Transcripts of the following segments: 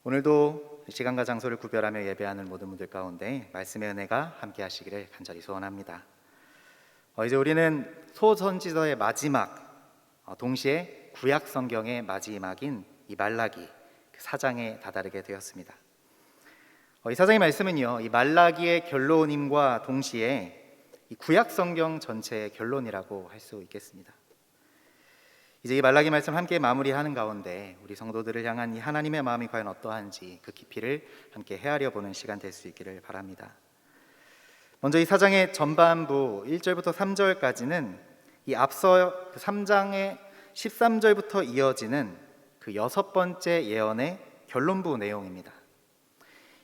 오늘도 시간과 장소를 구별하며 예배하는 모든 분들 가운데 말씀의 은혜가 함께 하시기를 간절히 소원합니다. 이제 우리는 소선지서의 마지막, 동시에 구약 성경의 마지막인 이 말라기 4장에 다다르게 되었습니다. 이 4장의 말씀은요, 이 말라기의 결론임과 동시에 이 구약 성경 전체의 결론이라고 할 수 있겠습니다. 이제 이 말라기 말씀 함께 마무리하는 가운데 우리 성도들을 향한 이 하나님의 마음이 과연 어떠한지 그 깊이를 함께 헤아려 보는 시간 될 수 있기를 바랍니다. 먼저 이 4장의 전반부 1절부터 3절까지는 이 앞서 3장의 13절부터 이어지는 그 6번째 예언의 결론부 내용입니다.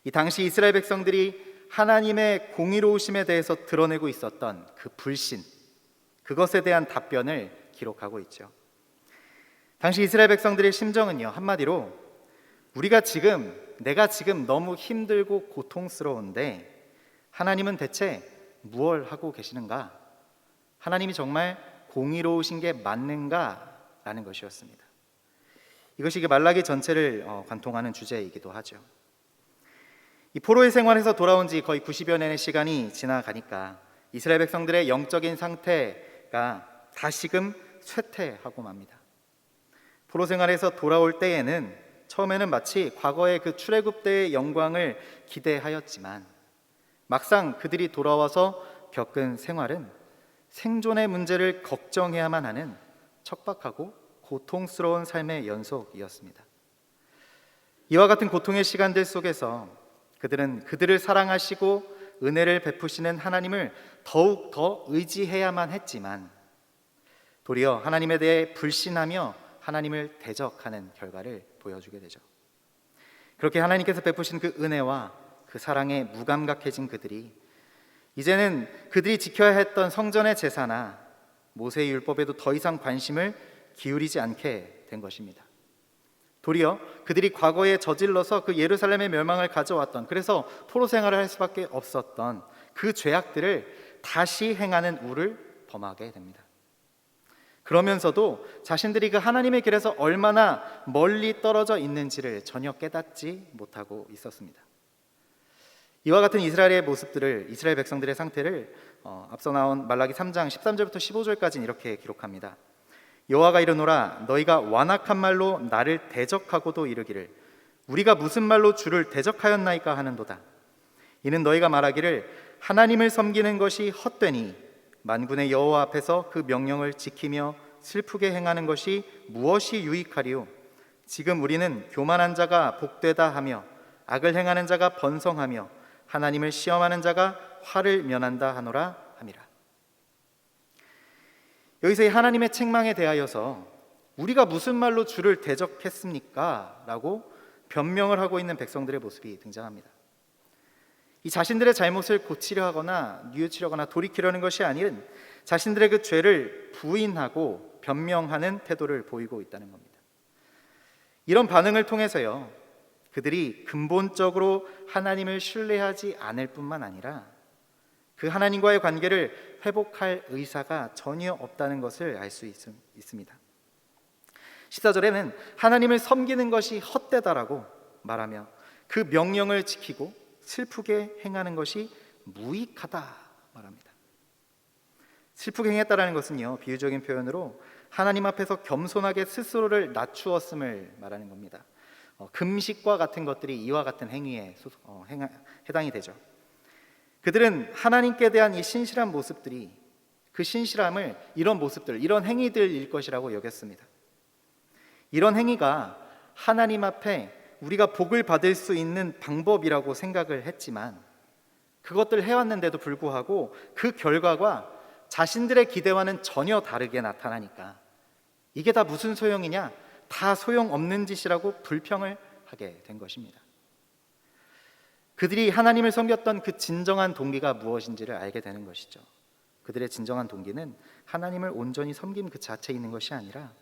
이 당시 이스라엘 백성들이 하나님의 공의로우심에 대해서 드러내고 있었던 그 불신, 그것에 대한 답변을 기록하고 있죠. 당시 이스라엘 백성들의 심정은요, 한마디로 내가 지금 너무 힘들고 고통스러운데 하나님은 대체 무엇을 하고 계시는가? 하나님이 정말 공의로우신 게 맞는가? 라는 것이었습니다. 이것이 말라기 전체를 관통하는 주제이기도 하죠. 이 포로의 생활에서 돌아온 지 거의 90여 년의 시간이 지나가니까 이스라엘 백성들의 영적인 상태가 다시금 쇠퇴하고 맙니다. 포로 생활에서 돌아올 때에는 처음에는 마치 과거의 그 출애굽 때의 영광을 기대하였지만 막상 그들이 돌아와서 겪은 생활은 생존의 문제를 걱정해야만 하는 척박하고 고통스러운 삶의 연속이었습니다. 이와 같은 고통의 시간들 속에서 그들은 그들을 사랑하시고 은혜를 베푸시는 하나님을 더욱 더 의지해야만 했지만 도리어 하나님에 대해 불신하며 하나님을 대적하는 결과를 보여주게 되죠. 그렇게 하나님께서 베푸신 그 은혜와 그 사랑에 무감각해진 그들이 이제는 그들이 지켜야 했던 성전의 제사나 모세의 율법에도 더 이상 관심을 기울이지 않게 된 것입니다. 도리어 그들이 과거에 저질러서 그 예루살렘의 멸망을 가져왔던, 그래서 포로 생활을 할 수밖에 없었던 그 죄악들을 다시 행하는 우를 범하게 됩니다. 그러면서도 자신들이 그 하나님의 길에서 얼마나 멀리 떨어져 있는지를 전혀 깨닫지 못하고 있었습니다. 이와 같은 이스라엘 백성들의 상태를 앞서 나온 말라기 3장 13절부터 15절까지는 이렇게 기록합니다. 여호와가 이르노라, 너희가 완악한 말로 나를 대적하고도 이르기를 우리가 무슨 말로 주를 대적하였나이까 하는도다. 이는 너희가 말하기를 하나님을 섬기는 것이 헛되니 만군의 여호와 앞에서 그 명령을 지키며 슬프게 행하는 것이 무엇이 유익하리요? 지금 우리는 교만한 자가 복되다 하며 악을 행하는 자가 번성하며 하나님을 시험하는 자가 화를 면한다 하노라 함이라. 여기서 이 하나님의 책망에 대하여서 우리가 무슨 말로 주를 대적했습니까? 라고 변명을 하고 있는 백성들의 모습이 등장합니다. 이 자신들의 잘못을 고치려 하거나 뉘우치려거나 돌이키려는 것이 아닌 자신들의 그 죄를 부인하고 변명하는 태도를 보이고 있다는 겁니다. 이런 반응을 통해서요, 그들이 근본적으로 하나님을 신뢰하지 않을 뿐만 아니라 그 하나님과의 관계를 회복할 의사가 전혀 없다는 것을 알 수 있습니다. 14절에는 하나님을 섬기는 것이 헛되다라고 말하며 그 명령을 지키고 슬프게 행하는 것이 무익하다 말합니다. 슬프게 행했다라는 것은요, 비유적인 표현으로 하나님 앞에서 겸손하게 스스로를 낮추었음을 말하는 겁니다. 금식과 같은 것들이 이와 같은 행위에 해당이 되죠. 그들은 하나님께 대한 이 신실한 모습들이 그 신실함을 이런 행위들일 것이라고 여겼습니다. 이런 행위가 하나님 앞에 우리가 복을 받을 수 있는 방법이라고 생각을 했지만 그것들 해왔는데도 불구하고 그 결과가 자신들의 기대와는 전혀 다르게 나타나니까 이게 다 무슨 소용이냐? 다 소용없는 짓이라고 불평을 하게 된 것입니다. 그들이 하나님을 섬겼던 그 진정한 동기가 무엇인지를 알게 되는 것이죠. 그들의 진정한 동기는 하나님을 온전히 섬김 그 자체에 있는 것이 아니라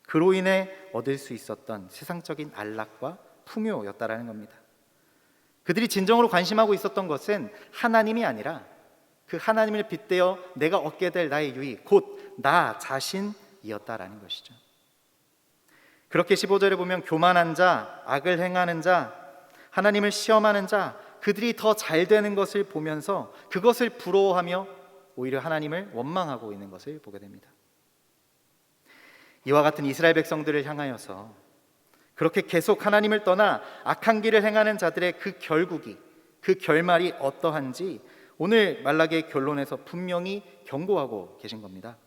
그로 인해 얻을 수 있었던 세상적인 안락과 풍요였다라는 겁니다. 그들이 진정으로 관심하고 있었던 것은 하나님이 아니라 그 하나님을 빗대어 내가 얻게 될 나의 유익, 곧 나 자신이었다라는 것이죠. 그렇게 15절에 보면 교만한 자, 악을 행하는 자, 하나님을 시험하는 자, 그들이 더 잘 되는 것을 보면서 그것을 부러워하며 오히려 하나님을 원망하고 있는 것을 보게 됩니다. 이와 같은 이스라엘 백성들을 향하여서 그렇게 계속 하나님을 떠나 악한 길을 행하는 자들의 그 결국이, 그 결말이 어떠한지 오늘 말라기의 결론에서 분명히 경고하고 계신 겁니다.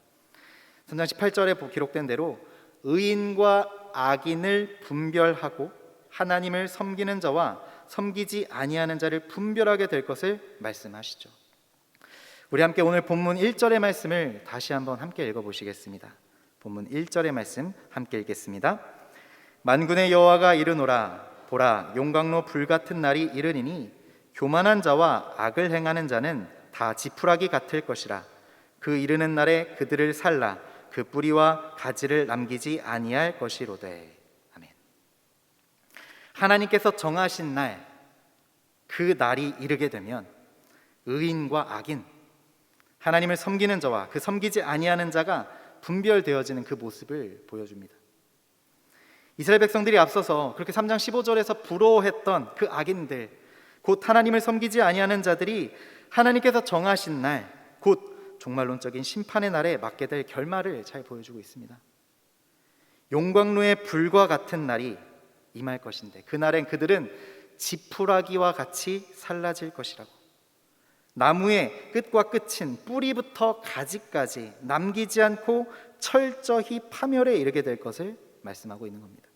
3장 18절에 기록된 대로 의인과 악인을 분별하고 하나님을 섬기는 자와 섬기지 아니하는 자를 분별하게 될 것을 말씀하시죠. 우리 함께 오늘 본문 1절의 말씀을 다시 한번 함께 읽어보시겠습니다. 본문 1절의 말씀 함께 읽겠습니다. 만군의 여호와가 이르노라, 보라, 용광로 불같은 날이 이르리니 교만한 자와 악을 행하는 자는 다 지푸라기 같을 것이라. 그 이르는 날에 그들을 살라 그 뿌리와 가지를 남기지 아니할 것이로되. 아멘. 하나님께서 정하신 날, 그 날이 이르게 되면 의인과 악인, 하나님을 섬기는 자와 그 섬기지 아니하는 자가 분별되어지는 그 모습을 보여줍니다. 이스라엘 백성들이 앞서서 그렇게 3장 15절에서 부러워했던 그 악인들, 곧 하나님을 섬기지 아니하는 자들이 하나님께서 정하신 날, 곧 종말론적인 심판의 날에 맞게 될 결말을 잘 보여주고 있습니다. 용광로의 불과 같은 날이 임할 것인데 그날엔 그들은 지푸라기와 같이 살라질 것이라고. 나무의 끝과 끝은 뿌리부터 가지까지 남기지 않고 철저히 파멸에 이르게 될 것을 말씀하고 있는 겁니다.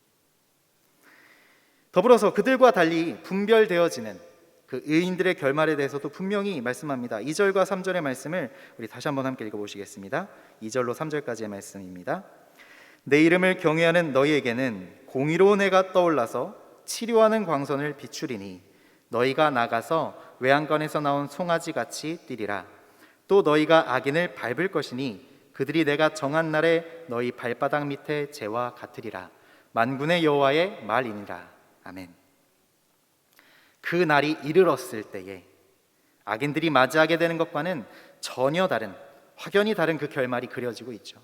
더불어서 그들과 달리 분별되어지는 그 의인들의 결말에 대해서도 분명히 말씀합니다. 2절과 3절의 말씀을 우리 다시 한번 함께 읽어보시겠습니다. 2절로 3절까지의 말씀입니다. 내 이름을 경외하는 너희에게는 공의로운 해가 떠올라서 치료하는 광선을 비추리니 너희가 나가서 외양간에서 나온 송아지같이 뛰리라. 또 너희가 악인을 밟을 것이니 그들이 내가 정한 날에 너희 발바닥 밑에 재와 같으리라. 만군의 여호와의 말이니라. 아멘. 그 날이 이르렀을 때에 악인들이 맞이하게 되는 것과는 전혀 다른, 확연히 다른 그 결말이 그려지고 있죠.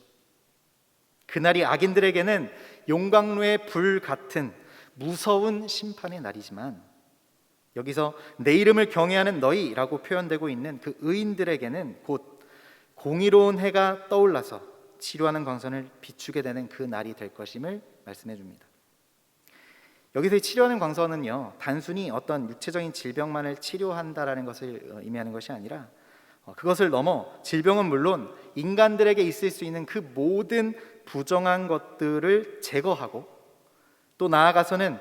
그날이 악인들에게는 용광로의 불 같은 무서운 심판의 날이지만 여기서 내 이름을 경외하는 너희라고 표현되고 있는 그 의인들에게는 곧 공의로운 해가 떠올라서 치료하는 광선을 비추게 되는 그 날이 될 것임을 말씀해 줍니다. 여기서 치료하는 광선은요, 단순히 어떤 육체적인 질병만을 치료한다라는 것을 의미하는 것이 아니라 그것을 넘어 질병은 물론 인간들에게 있을 수 있는 그 모든 부정한 것들을 제거하고 또 나아가서는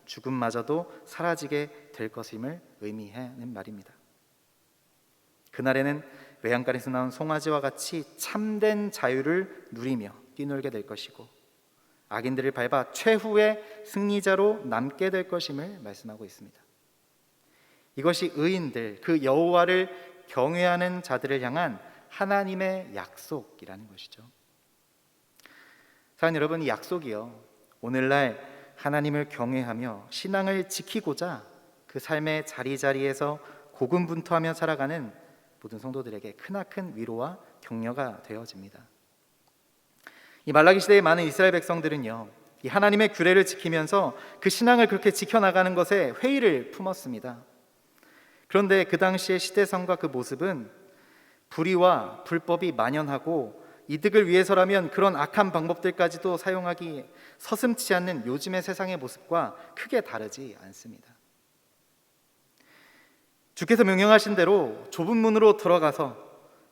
죽음마저도 사라지게 될 것임을 의미하는 말입니다. 그날에는 외양간에서 나온 송아지와 같이 참된 자유를 누리며 뛰놀게 될 것이고 악인들을 밟아 최후의 승리자로 남게 될 것임을 말씀하고 있습니다. 이것이 의인들, 그 여호와를 경외하는 자들을 향한 하나님의 약속이라는 것이죠. 사랑하는 여러분, 이 약속이요, 오늘날 하나님을 경외하며 신앙을 지키고자 그 삶의 자리자리에서 고군분투하며 살아가는 모든 성도들에게 크나큰 위로와 격려가 되어집니다. 이 말라기 시대의 많은 이스라엘 백성들은요, 이 하나님의 규례를 지키면서 그 신앙을 그렇게 지켜나가는 것에 회의를 품었습니다. 그런데 그 당시의 시대성과 그 모습은 불의와 불법이 만연하고 이득을 위해서라면 그런 악한 방법들까지도 사용하기 서슴지 않는 요즘의 세상의 모습과 크게 다르지 않습니다. 주께서 명령하신 대로 좁은 문으로 들어가서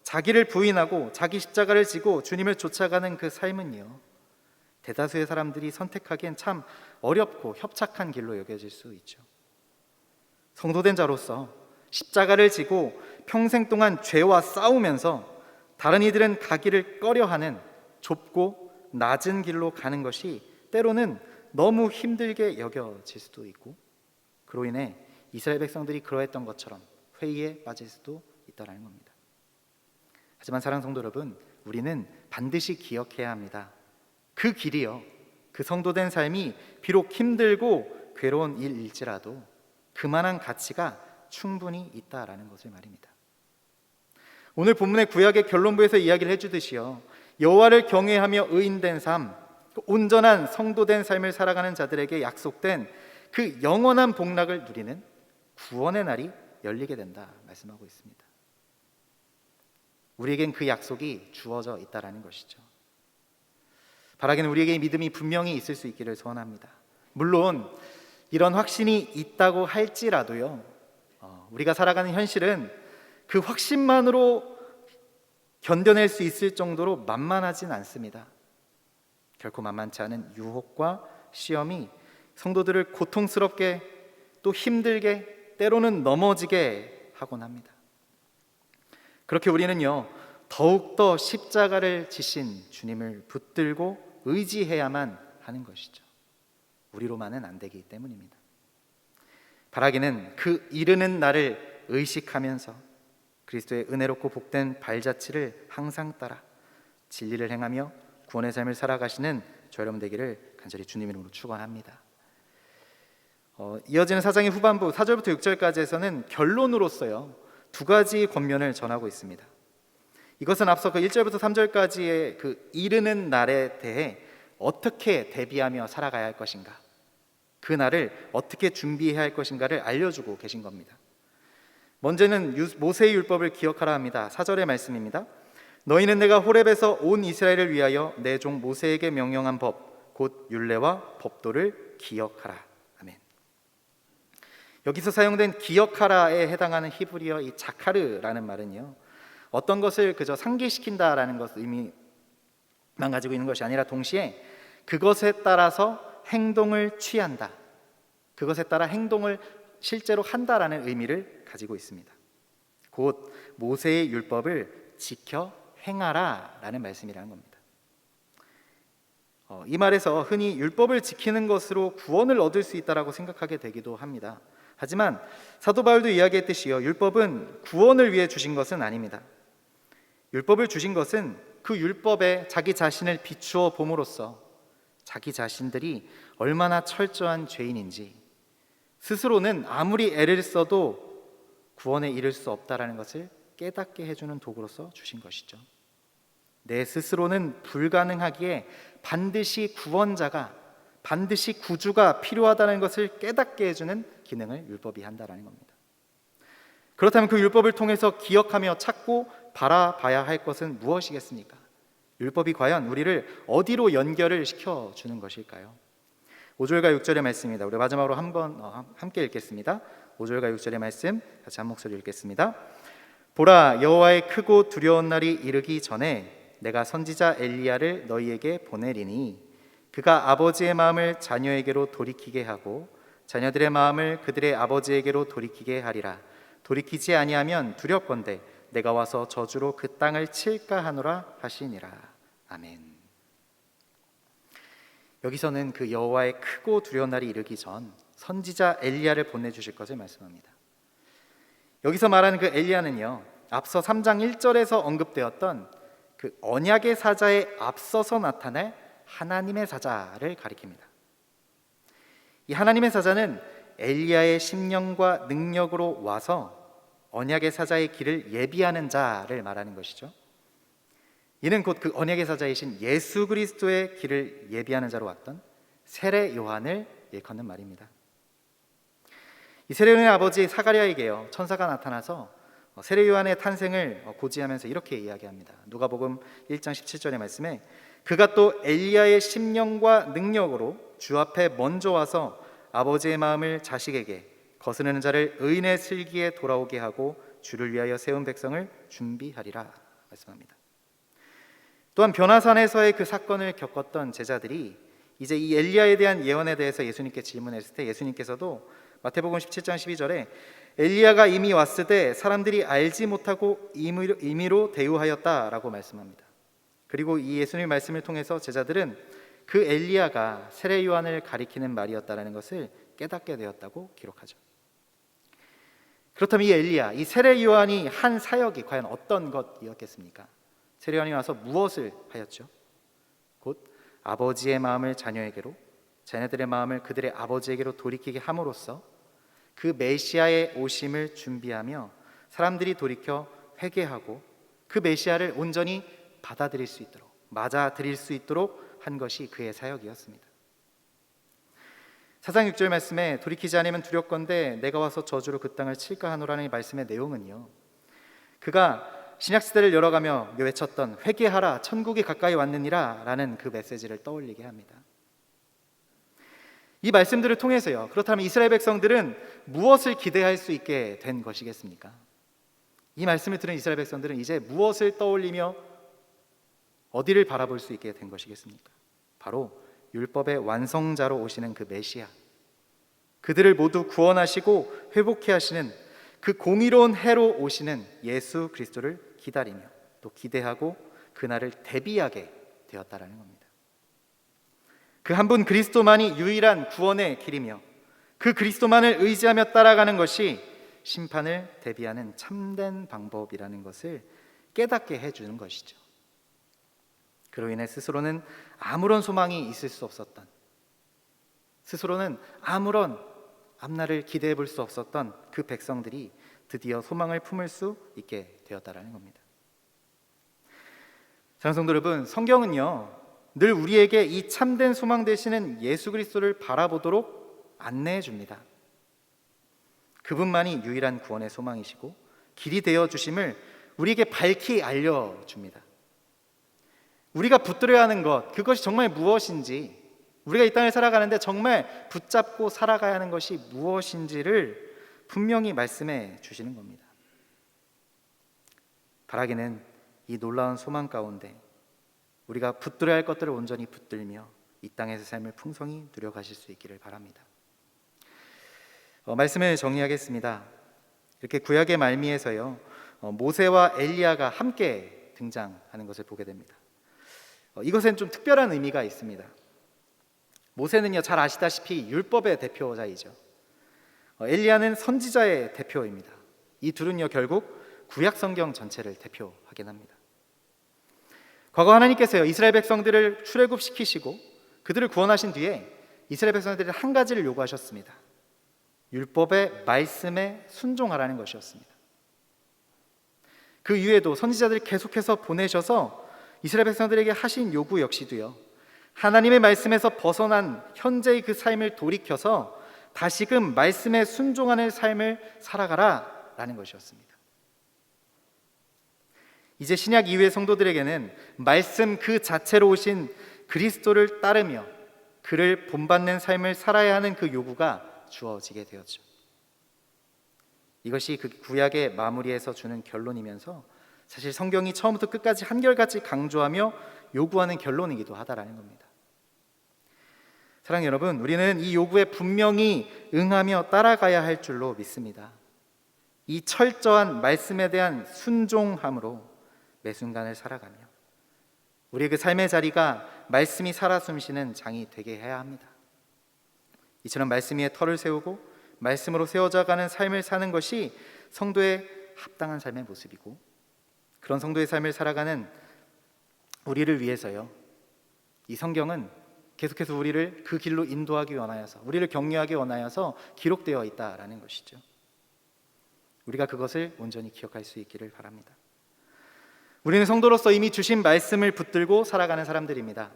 자기를 부인하고 자기 십자가를 지고 주님을 쫓아가는 그 삶은요, 대다수의 사람들이 선택하기엔 참 어렵고 협착한 길로 여겨질 수 있죠. 성도된 자로서 십자가를 지고 평생 동안 죄와 싸우면서 다른 이들은 가기를 꺼려하는 좁고 낮은 길로 가는 것이 때로는 너무 힘들게 여겨질 수도 있고, 그로 인해 이스라엘 백성들이 그러했던 것처럼 회의에 빠질 수도 있다는 겁니다. 하지만 사랑하는 성도 여러분, 우리는 반드시 기억해야 합니다. 그 길이요, 그 성도된 삶이 비록 힘들고 괴로운 일일지라도 그만한 가치가 충분히 있다라는 것을 말입니다. 오늘 본문의 구약의 결론부에서 이야기를 해주듯이요, 여호와를 경외하며 의인된 삶, 온전한 성도된 삶을 살아가는 자들에게 약속된 그 영원한 복락을 누리는 구원의 날이 열리게 된다 말씀하고 있습니다. 우리에겐 그 약속이 주어져 있다라는 것이죠. 바라기는 우리에게 믿음이 분명히 있을 수 있기를 소원합니다. 물론 이런 확신이 있다고 할지라도요, 우리가 살아가는 현실은 그 확신만으로 견뎌낼 수 있을 정도로 만만하진 않습니다. 결코 만만치 않은 유혹과 시험이 성도들을 고통스럽게 또 힘들게 때로는 넘어지게 하곤 합니다. 그렇게 우리는요, 더욱더 십자가를 지신 주님을 붙들고 의지해야만 하는 것이죠. 우리로만은 안 되기 때문입니다. 바라기는 그 이르는 날을 의식하면서 그리스도의 은혜롭고 복된 발자취를 항상 따라 진리를 행하며 구원의 삶을 살아가시는 저 여러분 되기를 간절히 주님 이름으로 축원합니다. 이어지는 사장의 후반부 4절부터 6절까지에서는 결론으로서요, 두 가지 권면을 전하고 있습니다. 이것은 앞서 그 1절부터 3절까지의 그 이르는 날에 대해 어떻게 대비하며 살아가야 할 것인가, 그 날을 어떻게 준비해야 할 것인가를 알려주고 계신 겁니다. 먼저는 모세의 율법을 기억하라 합니다. 4절의 말씀입니다. 너희는 내가 호렙에서 온 이스라엘을 위하여 내 종 모세에게 명령한 법 곧 율례와 법도를 기억하라. 아멘. 여기서 사용된 기억하라에 해당하는 히브리어 이 자카르라는 말은요, 어떤 것을 그저 상기시킨다라는 것 의미만 가지고 있는 것이 아니라 동시에 그것에 따라서 행동을 취한다, 그것에 따라 행동을 실제로 한다라는 의미를 가지고 있습니다. 곧 모세의 율법을 지켜 행하라라는 말씀이라는 겁니다. 이 말에서 흔히 율법을 지키는 것으로 구원을 얻을 수 있다라고 생각하게 되기도 합니다. 하지만 사도 바울도 이야기했듯이요, 율법은 구원을 위해 주신 것은 아닙니다. 율법을 주신 것은 그 율법에 자기 자신을 비추어 봄으로써 자기 자신들이 얼마나 철저한 죄인인지, 스스로는 아무리 애를 써도 구원에 이를 수 없다라는 것을 깨닫게 해주는 도구로서 주신 것이죠. 내 스스로는 불가능하기에 반드시 구원자가, 반드시 구주가 필요하다는 것을 깨닫게 해주는 기능을 율법이 한다라는 겁니다. 그렇다면 그 율법을 통해서 기억하며 찾고 바라봐야 할 것은 무엇이겠습니까? 율법이 과연 우리를 어디로 연결을 시켜주는 것일까요? 5절과 6절의 말씀입니다. 우리 마지막으로 함께 읽겠습니다. 5절과 6절의 말씀 같이 한 목소리 읽겠습니다. 보라, 여호와의 크고 두려운 날이 이르기 전에 내가 선지자 엘리야를 너희에게 보내리니 그가 아버지의 마음을 자녀에게로 돌이키게 하고 자녀들의 마음을 그들의 아버지에게로 돌이키게 하리라. 돌이키지 아니하면 두렵건대 내가 와서 저주로 그 땅을 칠까 하노라 하시니라. 아멘. 여기서는 그 여호와의 크고 두려운 날이 이르기 전 선지자 엘리야를 보내주실 것을 말씀합니다. 여기서 말하는 그 엘리야는요, 앞서 3장 1절에서 언급되었던 그 언약의 사자에 앞서서 나타날 하나님의 사자를 가리킵니다. 이 하나님의 사자는 엘리야의 심령과 능력으로 와서 언약의 사자의 길을 예비하는 자를 말하는 것이죠. 이는 곧 그 언약의 사자이신 예수 그리스도의 길을 예비하는 자로 왔던 세례 요한을 일컫는 말입니다. 이 세례 요한의 아버지 사가랴에게요, 천사가 나타나서 세례 요한의 탄생을 고지하면서 이렇게 이야기합니다. 누가복음 1장 17절의 말씀에 그가 또 엘리야의 심령과 능력으로 주 앞에 먼저 와서 아버지의 마음을 자식에게 거스르는 자를 의인의 슬기에 돌아오게 하고 주를 위하여 세운 백성을 준비하리라 말씀합니다. 또한 변화산에서의 그 사건을 겪었던 제자들이 이제 이 엘리야에 대한 예언에 대해서 예수님께 질문했을 때 예수님께서도 마태복음 17장 12절에 엘리야가 이미 왔으되 사람들이 알지 못하고 임의로 대우하였다라고 말씀합니다. 그리고 이 예수님의 말씀을 통해서 제자들은 그 엘리야가 세례 요한을 가리키는 말이었다라는 것을 깨닫게 되었다고 기록하죠. 그렇다면 이 엘리야, 이 세례 요한이 한 사역이 과연 어떤 것이었겠습니까? 세례 요한이 와서 무엇을 하였죠? 곧 아버지의 마음을 자녀에게로, 자녀들의 마음을 그들의 아버지에게로 돌이키게 함으로써 그 메시아의 오심을 준비하며 사람들이 돌이켜 회개하고 그 메시아를 온전히 받아들일 수 있도록, 맞아들일 수 있도록 한 것이 그의 사역이었습니다. 4장 6절 말씀에 돌이키지 않으면 두렵건대 내가 와서 저주로 그 땅을 칠까 하노라는 이 말씀의 내용은요, 그가 신약시대를 열어가며 외쳤던 회개하라 천국이 가까이 왔느니라 라는 그 메시지를 떠올리게 합니다. 이 말씀들을 통해서요, 그렇다면 이스라엘 백성들은 무엇을 기대할 수 있게 된 것이겠습니까? 이 말씀을 들은 이스라엘 백성들은 이제 무엇을 떠올리며 어디를 바라볼 수 있게 된 것이겠습니까? 바로 율법의 완성자로 오시는 그 메시아, 그들을 모두 구원하시고 회복케 하시는 그 공의로운 해로 오시는 예수 그리스도를 기다리며 또 기대하고 그날을 대비하게 되었다라는 겁니다. 그 한 분 그리스도만이 유일한 구원의 길이며 그 그리스도만을 의지하며 따라가는 것이 심판을 대비하는 참된 방법이라는 것을 깨닫게 해주는 것이죠. 그로 인해 스스로는 아무런 소망이 있을 수 없었던, 스스로는 아무런 앞날을 기대해 볼 수 없었던 그 백성들이 드디어 소망을 품을 수 있게 되었다라는 겁니다. 사랑하는 성도 여러분, 성경은요 늘 우리에게 이 참된 소망 되시는 예수 그리스도를 바라보도록 안내해 줍니다. 그분만이 유일한 구원의 소망이시고 길이 되어 주심을 우리에게 밝히 알려줍니다. 우리가 붙들어야 하는 것, 그것이 정말 무엇인지, 우리가 이 땅을 살아가는데 정말 붙잡고 살아가야 하는 것이 무엇인지를 분명히 말씀해 주시는 겁니다. 바라기는 이 놀라운 소망 가운데 우리가 붙들어야 할 것들을 온전히 붙들며 이 땅에서 삶을 풍성히 누려가실 수 있기를 바랍니다. 말씀을 정리하겠습니다. 이렇게 구약의 말미에서요 모세와 엘리야가 함께 등장하는 것을 보게 됩니다. 이것엔 좀 특별한 의미가 있습니다. 모세는요 잘 아시다시피 율법의 대표자이죠. 엘리야는 선지자의 대표입니다. 이 둘은요 결국 구약 성경 전체를 대표하긴 합니다. 과거 하나님께서요 이스라엘 백성들을 출애굽시키시고 그들을 구원하신 뒤에 이스라엘 백성들이 한 가지를 요구하셨습니다. 율법의 말씀에 순종하라는 것이었습니다. 그 이후에도 선지자들을 계속해서 보내셔서 이스라엘 백성들에게 하신 요구 역시도요 하나님의 말씀에서 벗어난 현재의 그 삶을 돌이켜서 다시금 말씀에 순종하는 삶을 살아가라 라는 것이었습니다. 이제 신약 이후의 성도들에게는 말씀 그 자체로 오신 그리스도를 따르며 그를 본받는 삶을 살아야 하는 그 요구가 주어지게 되었죠. 이것이 그 구약의 마무리에서 주는 결론이면서 사실 성경이 처음부터 끝까지 한결같이 강조하며 요구하는 결론이기도 하다라는 겁니다. 사랑하는 여러분, 우리는 이 요구에 분명히 응하며 따라가야 할 줄로 믿습니다. 이 철저한 말씀에 대한 순종함으로 매 순간을 살아가며 우리의 그 삶의 자리가 말씀이 살아 숨쉬는 장이 되게 해야 합니다. 이처럼 말씀 위에 터를 세우고 말씀으로 세워져가는 삶을 사는 것이 성도의 합당한 삶의 모습이고, 그런 성도의 삶을 살아가는 우리를 위해서요 이 성경은 계속해서 우리를 그 길로 인도하기 원하여서, 우리를 격려하기 원하여서 기록되어 있다라는 것이죠. 우리가 그것을 온전히 기억할 수 있기를 바랍니다. 우리는 성도로서 이미 주신 말씀을 붙들고 살아가는 사람들입니다.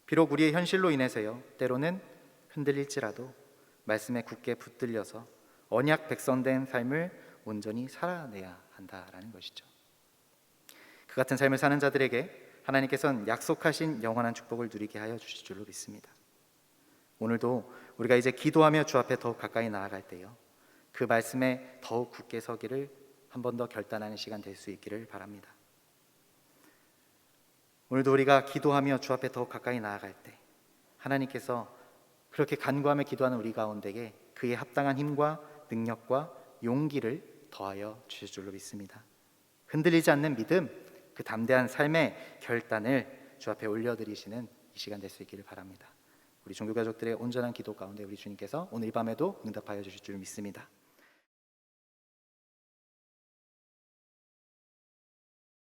비록 우리의 현실로 인해서요 때로는 흔들릴지라도 말씀에 굳게 붙들려서 언약 백성된 삶을 온전히 살아내야 한다라는 것이죠. 그 같은 삶을 사는 자들에게 하나님께서는 약속하신 영원한 축복을 누리게 하여 주실 줄로 믿습니다. 오늘도 우리가 이제 기도하며 주 앞에 더욱 가까이 나아갈 때요 그 말씀에 더욱 굳게 서기를 한 번 더 결단하는 시간 될 수 있기를 바랍니다. 오늘도 우리가 기도하며 주 앞에 더욱 가까이 나아갈 때 하나님께서 그렇게 간구하며 기도하는 우리 가운데에 그의 합당한 힘과 능력과 용기를 더하여 주실 줄로 믿습니다. 흔들리지 않는 믿음, 그 담대한 삶의 결단을 주 앞에 올려드리시는 이 시간 될 수 있기를 바랍니다. 우리 종교가족들의 온전한 기도 가운데 우리 주님께서 오늘 이 밤에도 응답하여 주실 줄 믿습니다.